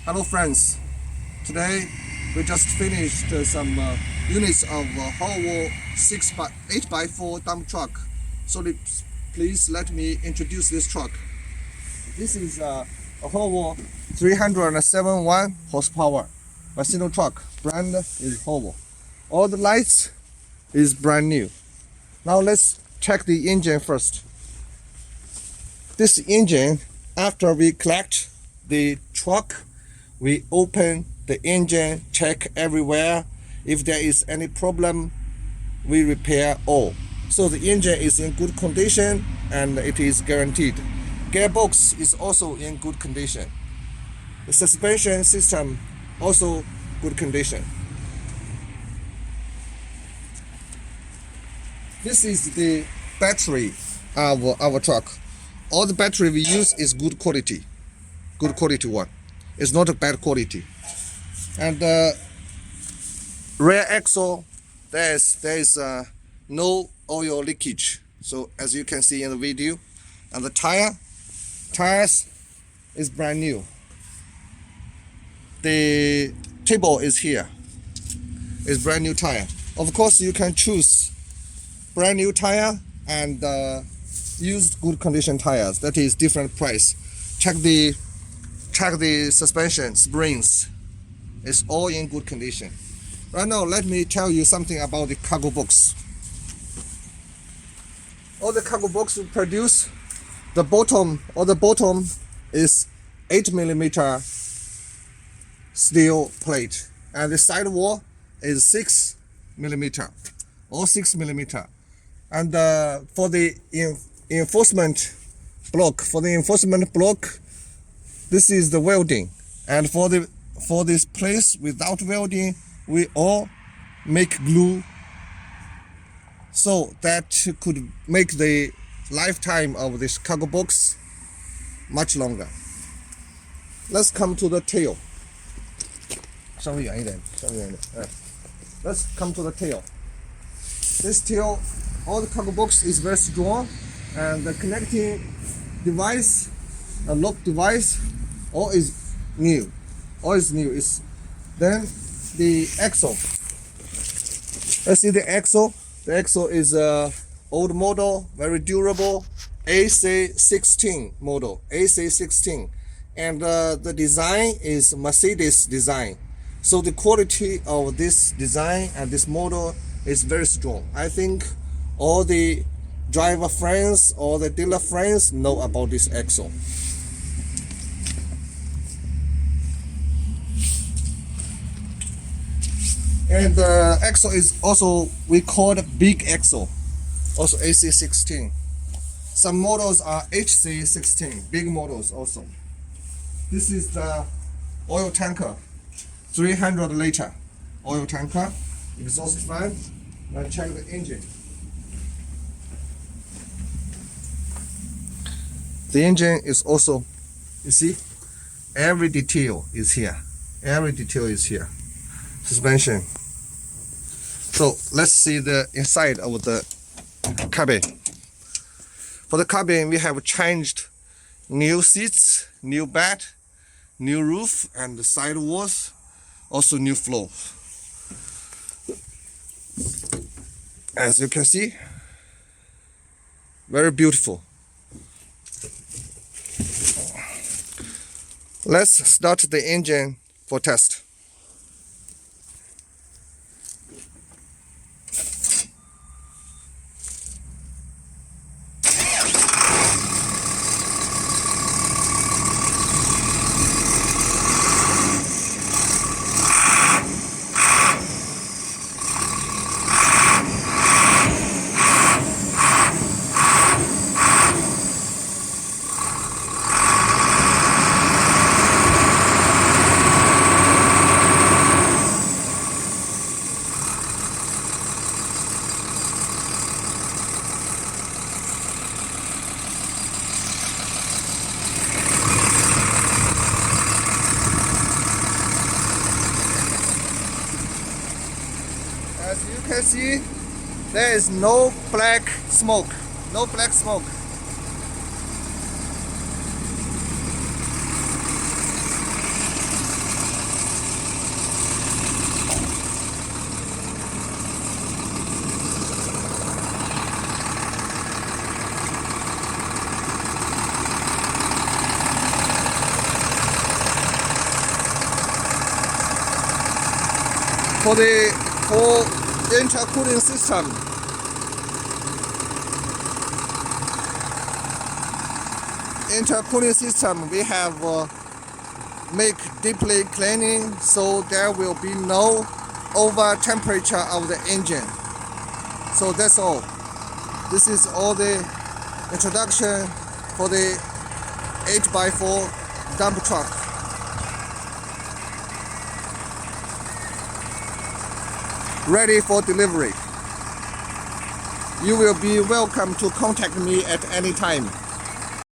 Hello friends, today we just finished some units of howo 8x4 dump truck. So please let me introduce this truck. This is a howo 371 horsepower Masino truck. Brand is howo. All the lights is brand new. Now let's check the engine first. This engine, after we collect the truck, we open the engine, check everywhere. If there is any problem, we repair all. So the engine is in good condition and it is guaranteed. Gearbox is also in good condition. The suspension system also good condition. This is the battery of our truck. All the battery we use is good quality one. It's not a bad quality. And rear axle, there is no oil leakage. So as you can see in the video, and the tires is brand new. The table is here. It's brand new tire. Of course, you can choose brand new tire and used good condition tires. That is different price. Check the suspension springs. It's all in good condition. Right now, let me tell you something about the cargo box. All the cargo box we produce, the bottom is 8mm steel plate, and the side wall is 6mm, or 6mm. And for the enforcement block, this is the welding. And for this place without welding, we all make glue, so that could make the lifetime of this cargo box much longer. Let's come to the tail. 稍微远一点。Let's come to the tail. This tail, all the cargo box is very strong, and the connecting device, a lock device, all is new. Then the axle. Let's see the axle. The axle is a old model, very durable, AC16 model, AC16, and the design is Mercedes design. So the quality of this design and this model is very strong. I think all the driver friends or the dealer friends know about this axle. And the axle is also, we call it big axle, also AC16. Some models are HC16, big models also. This is the oil tanker, 300 liter oil tanker, exhaust fan. Let's check the engine. The engine is also, you see, every detail is here. Suspension. So let's see the inside of the cabin. For the cabin, we have changed new seats, new bed, new roof, and the side walls, also new floor. As you can see, very beautiful. Let's start the engine for test. As you can see, there is no black smoke. For the intercooling system, we have make deeply cleaning, so there will be no over temperature of the engine. So that's all. This is all the introduction for the 8x4 dump truck. Ready for delivery. You will be welcome to contact me at any time.